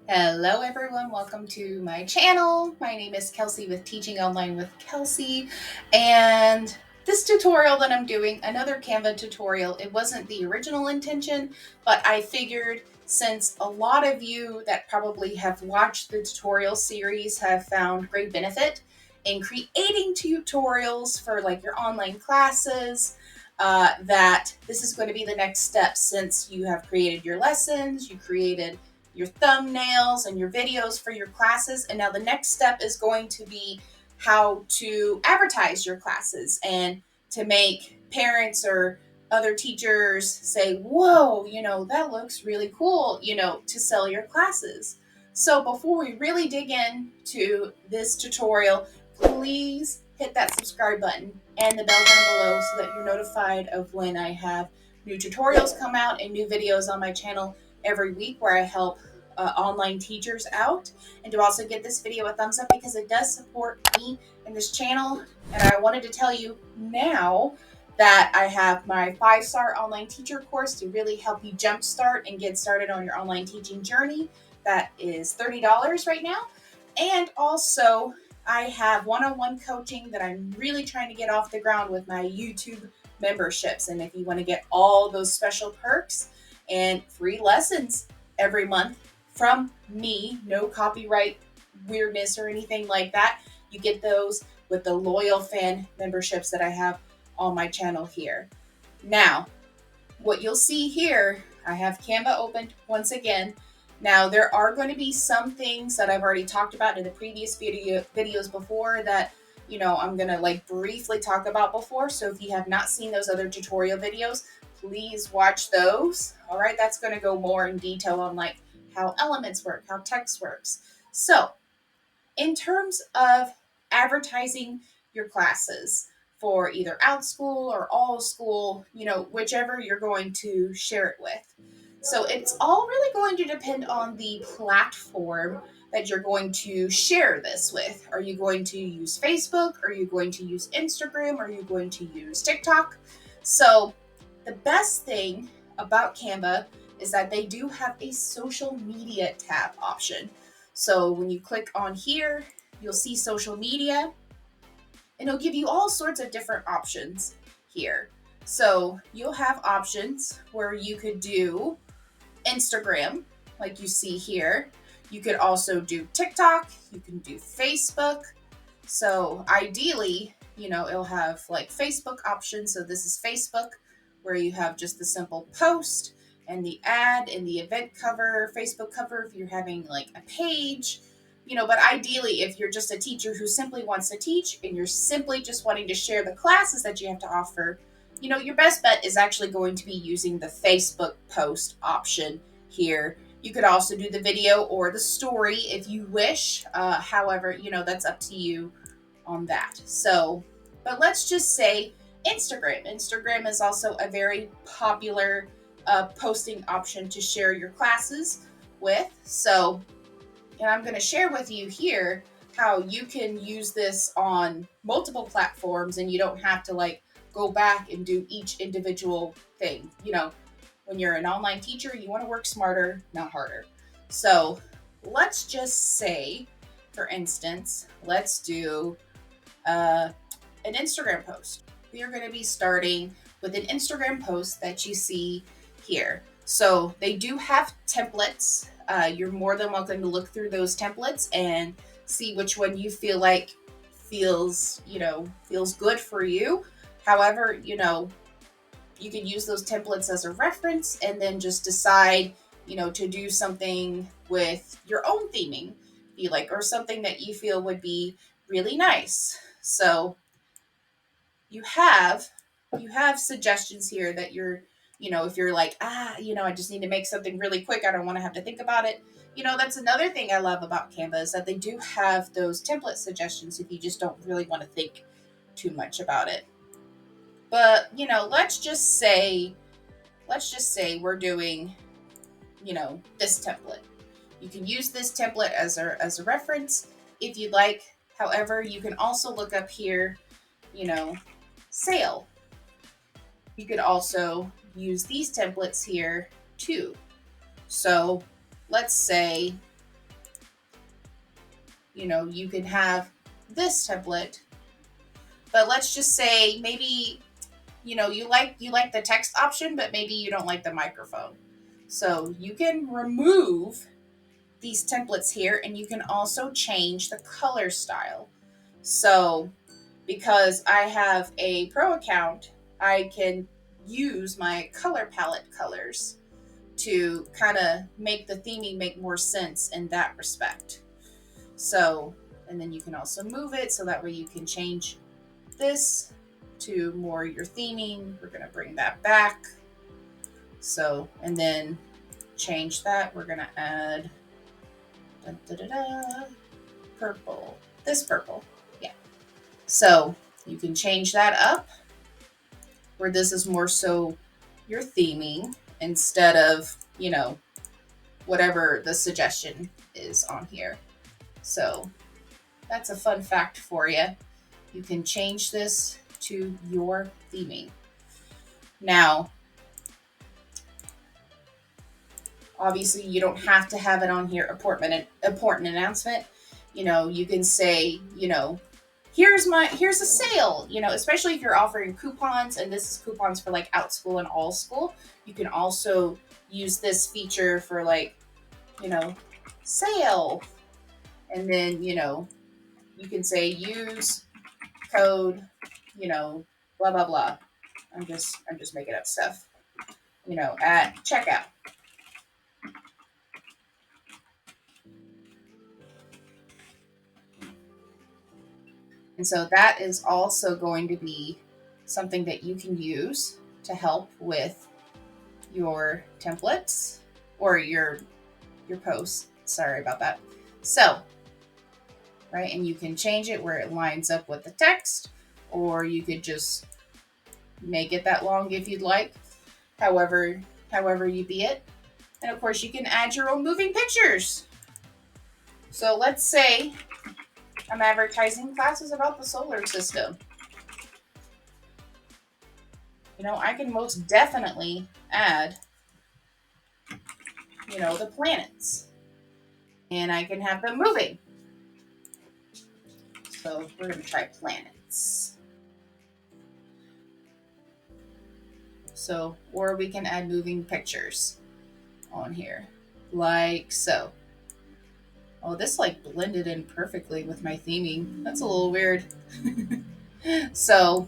Hello everyone, welcome to my channel. My name is Kelsey with Teaching Online with Kelsey, and this tutorial that I'm doing, another Canva tutorial, it wasn't the original intention, but I figured since a lot of you that probably have watched the tutorial series have found great benefit in creating tutorials for like your online classes, that this is going to be the next step since you have created your lessons, you created your thumbnails and your videos for your classes. And now the next step is going to be how to advertise your classes and to make parents or other teachers say, whoa, that looks really cool, to sell your classes. So before we really dig into this tutorial, please hit that subscribe button and the bell down below so that you're notified of when I have new tutorials come out and new videos on my channel every week where I help online teachers out. And to also give this video a thumbs up because it does support me and this channel. And I wanted to tell you now that I have my 5-star online teacher course to really help you jumpstart and get started on your online teaching journey. That is $30 right now. And also, I have one-on-one coaching that I'm really trying to get off the ground with my YouTube memberships. And if you want to get all those special perks and free lessons every month from me, no copyright weirdness or anything like that, you get those with the loyal fan memberships that I have on my channel here. Now, what you'll see here, I have Canva opened once again. Now, there are going to be some things that I've already talked about in the previous videos before that, I'm going to briefly talk about before. So if you have not seen those other tutorial videos, please watch those. All right, that's going to go more in detail on how elements work, how text works. So in terms of advertising your classes for either ALLSCHOOL or ALLSCHOOL, whichever you're going to share it with. So it's all really going to depend on the platform that you're going to share this with. Are you going to use Facebook? Are you going to use Instagram? Are you going to use TikTok? So the best thing about Canva is that they do have a social media tab option. So when you click on here, you'll see social media, and it'll give you all sorts of different options here. So you'll have options where you could do Instagram, like you see here. You could also do TikTok, you can do Facebook. So ideally, it'll have Facebook options. So this is Facebook, where you have just the simple post and the ad and the event cover, Facebook cover if you're having a page. But ideally, if you're just a teacher who simply wants to teach and you're simply just wanting to share the classes that you have to offer, your best bet is actually going to be using the Facebook post option here. You could also do the video or the story if you wish. However, that's up to you on that. So, but let's just say Instagram. Instagram is also a very popular posting option to share your classes with. So, and I'm going to share with you here how you can use this on multiple platforms and you don't have to go back and do each individual thing. When you're an online teacher, you want to work smarter, not harder. So let's just say, for instance, let's do an Instagram post. We are going to be starting with an Instagram post that you see here. So they do have templates. You're more than welcome to look through those templates and see which one you feel like feels good for you. However, you can use those templates as a reference and then just decide, to do something with your own theming, or something that you feel would be really nice. So you have suggestions here that if you're I just need to make something really quick, I don't want to have to think about it. That's another thing I love about Canva is that they do have those template suggestions if you just don't really want to think too much about it. But, let's just say we're doing, this template. You can use this template as a reference if you'd like. However, you can also look up here, sale. You could also use these templates here too. So let's say you can have this template, but let's just say maybe, you like the text option, but maybe you don't like the microphone. So you can remove these templates here, and you can also change the color style. So because I have a pro account, I can use my color palette colors to kind of make the theming make more sense in that respect. So, and then you can also move it so that way you can change this to more your theming. We're going to bring that back. So, and then change that. We're going to add purple. This purple. Yeah. So you can change that up where this is more so your theming instead of, whatever the suggestion is on here. So that's a fun fact for you. You can change this to your theming. Now, obviously, you don't have to have it on here, important announcement. You can say, here's a sale, especially if you're offering coupons, and this is coupons for like OutSchool and ALLSCHOol. You can also use this feature for like, sale. And then, you can say use code, blah, blah, blah. I'm just making up stuff, at checkout. And so that is also going to be something that you can use to help with your templates or your posts. Sorry about that. So, right, and you can change it where it lines up with the text, or you could just make it that long if you'd like, however you be it. And of course, you can add your own moving pictures. So let's say I'm advertising classes about the solar system. I can most definitely add, the planets. And I can have them moving. So we're going to try planets. So, or we can add moving pictures on here, like so. Oh, this like blended in perfectly with my theming. That's a little weird. So,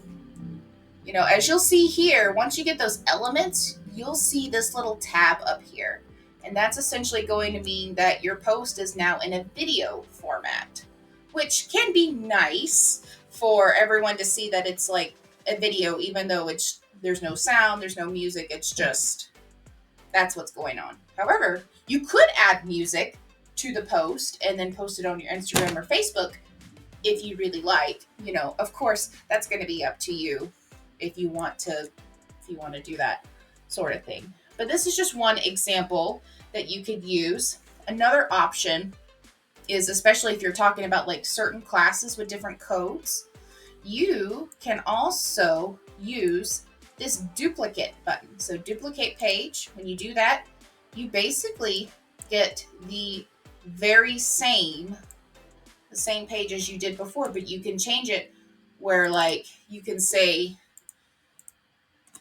as you'll see here, once you get those elements, you'll see this little tab up here. And that's essentially going to mean that your post is now in a video format, which can be nice for everyone to see that it's like a video, even though there's no sound, there's no music. It's just, that's what's going on. However, you could add music to the post and then post it on your Instagram or Facebook if you really like. Of course, that's going to be up to you if you want to do that sort of thing. But this is just one example that you could use. Another option is, especially if you're talking about like certain classes with different codes, you can also use this duplicate button. So duplicate page, when you do that, you basically get the same page as you did before, but you can change it where like you can say,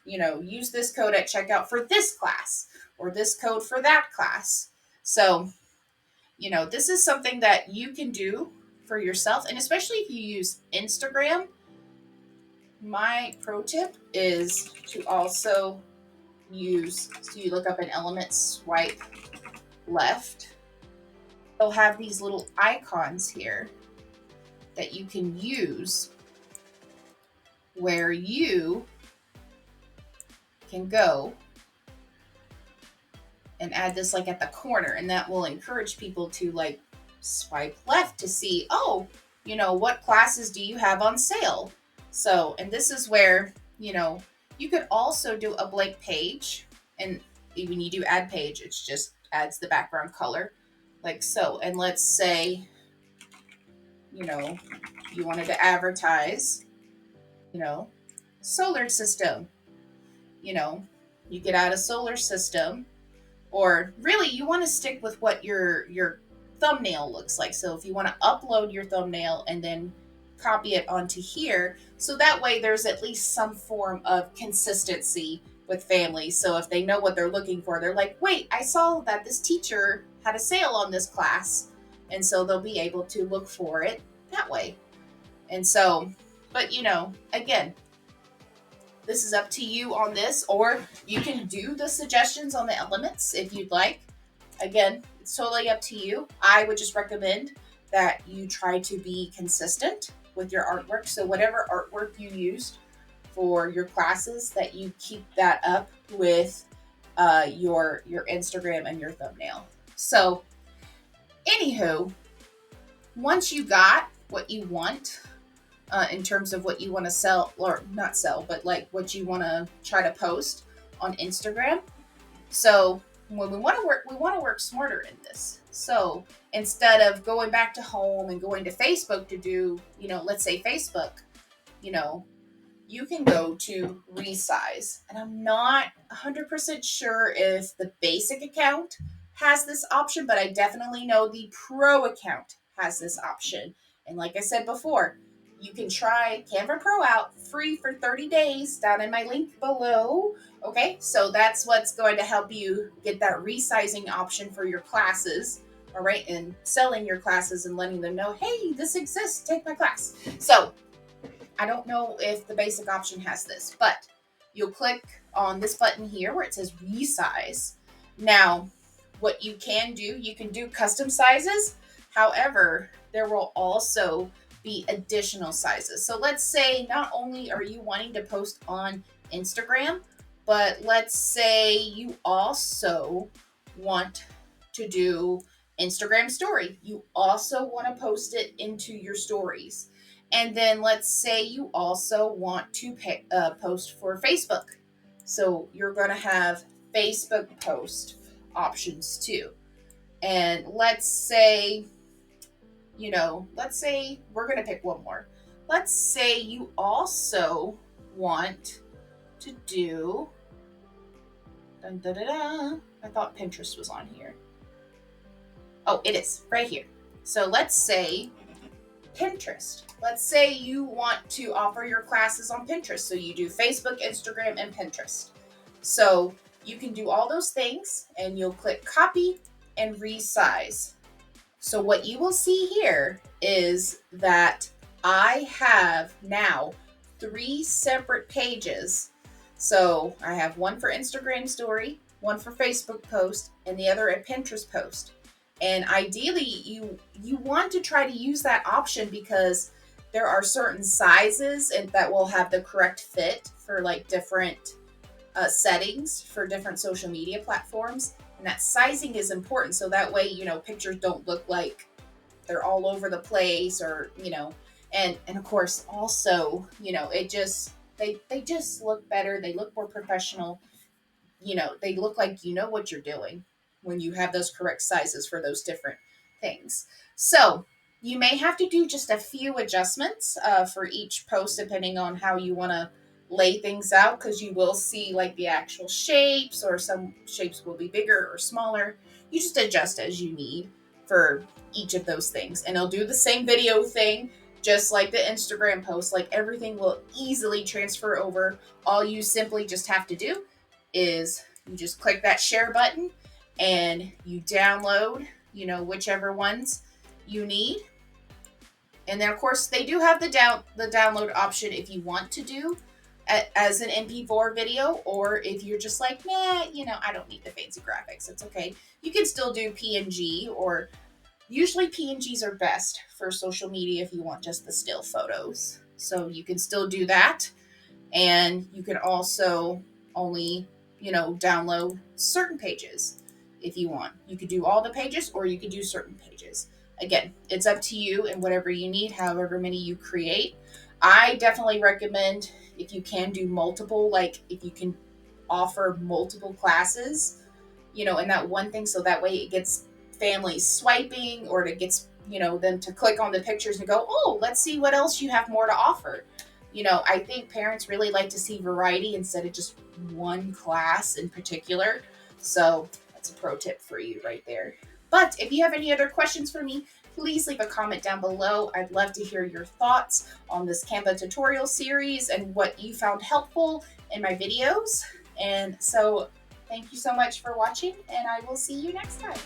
use this code at checkout for this class or this code for that class. So, this is something that you can do for yourself. And especially if you use Instagram, my pro tip is to also so you look up an element, swipe left. They'll have these little icons here that you can use where you can go and add this like at the corner, and that will encourage people to like swipe left to see, what classes do you have on sale? So, and this is where, you could also do a blank page, and when you do add page, it just adds the background color like so. And let's say, you wanted to advertise, solar system, you could add a solar system, or really you want to stick with what your thumbnail looks like. So if you want to upload your thumbnail and then copy it onto here, so that way there's at least some form of consistency with families. So if they know what they're looking for, they're like, wait, I saw that this teacher had a sale on this class. And so they'll be able to look for it that way. And so, but again, this is up to you on this, or you can do the suggestions on the elements if you'd like. Again, it's totally up to you. I would just recommend that you try to be consistent with your artwork. So whatever artwork you used for your classes, that you keep that up with your Instagram and your thumbnail. So anywho, once you got what you want, in terms of what you want to sell, or not sell, but like what you want to try to post on Instagram. So when we want to work smarter in this. So instead of going back to home and going to Facebook to do, let's say Facebook, you can go to resize. And I'm not 100% sure if the basic account has this option, but I definitely know the pro account has this option. And like I said before, you can try Canva Pro out free for 30 days down in my link below. Okay, so that's what's going to help you get that resizing option for your classes. All right, and selling your classes and letting them know, hey, this exists, take my class. So I don't know if the basic option has this, but you'll click on this button here where it says resize. Now, what you can do custom sizes. However, there will also be additional sizes. So let's say not only are you wanting to post on Instagram, but let's say you also want to do Instagram story. You also want to post it into your stories. And then let's say you also want to post for Facebook. So you're going to have Facebook post options too. And let's say we're going to pick one more. Let's say you also want to do, I thought Pinterest was on here. Oh, it is right here. So let's say Pinterest. Let's say you want to offer your classes on Pinterest. So you do Facebook, Instagram, and Pinterest. So you can do all those things and you'll click copy and resize. So what you will see here is that I have now 3 separate pages. So I have one for Instagram story, one for Facebook post, and the other a Pinterest post. And ideally, you want to try to use that option because there are certain sizes and that will have the correct fit for like different settings for different social media platforms. And that sizing is important. So that way, pictures don't look like they're all over the place or, and of course also, it just, they just look better. They look more professional. They look like what you're doing when you have those correct sizes for those different things. So you may have to do just a few adjustments for each post depending on how you want to lay things out, because you will see like the actual shapes, or some shapes will be bigger or smaller. You just adjust as you need for each of those things. And it'll do the same video thing, just like the Instagram post. Like everything will easily transfer over. All you simply just have to do is you just click that share button and you download, whichever ones you need. And then of course they do have the download option if you want to do as an MP4 video, or if you're just like, nah, I don't need the fancy graphics. It's okay. You can still do PNG, or usually PNGs are best for social media if you want just the still photos. So you can still do that. And you can also only, download certain pages if you want. You could do all the pages or you could do certain pages. Again, it's up to you and whatever you need, however many you create. I definitely recommend if you can do multiple, like if you can offer multiple classes, in that one thing, so that way it gets families swiping, or it gets, them to click on the pictures and go, oh, let's see what else you have more to offer. I think parents really like to see variety instead of just one class in particular. So that's a pro tip for you right there. But if you have any other questions for me, please leave a comment down below. I'd love to hear your thoughts on this Canva tutorial series and what you found helpful in my videos. And so thank you so much for watching, and I will see you next time.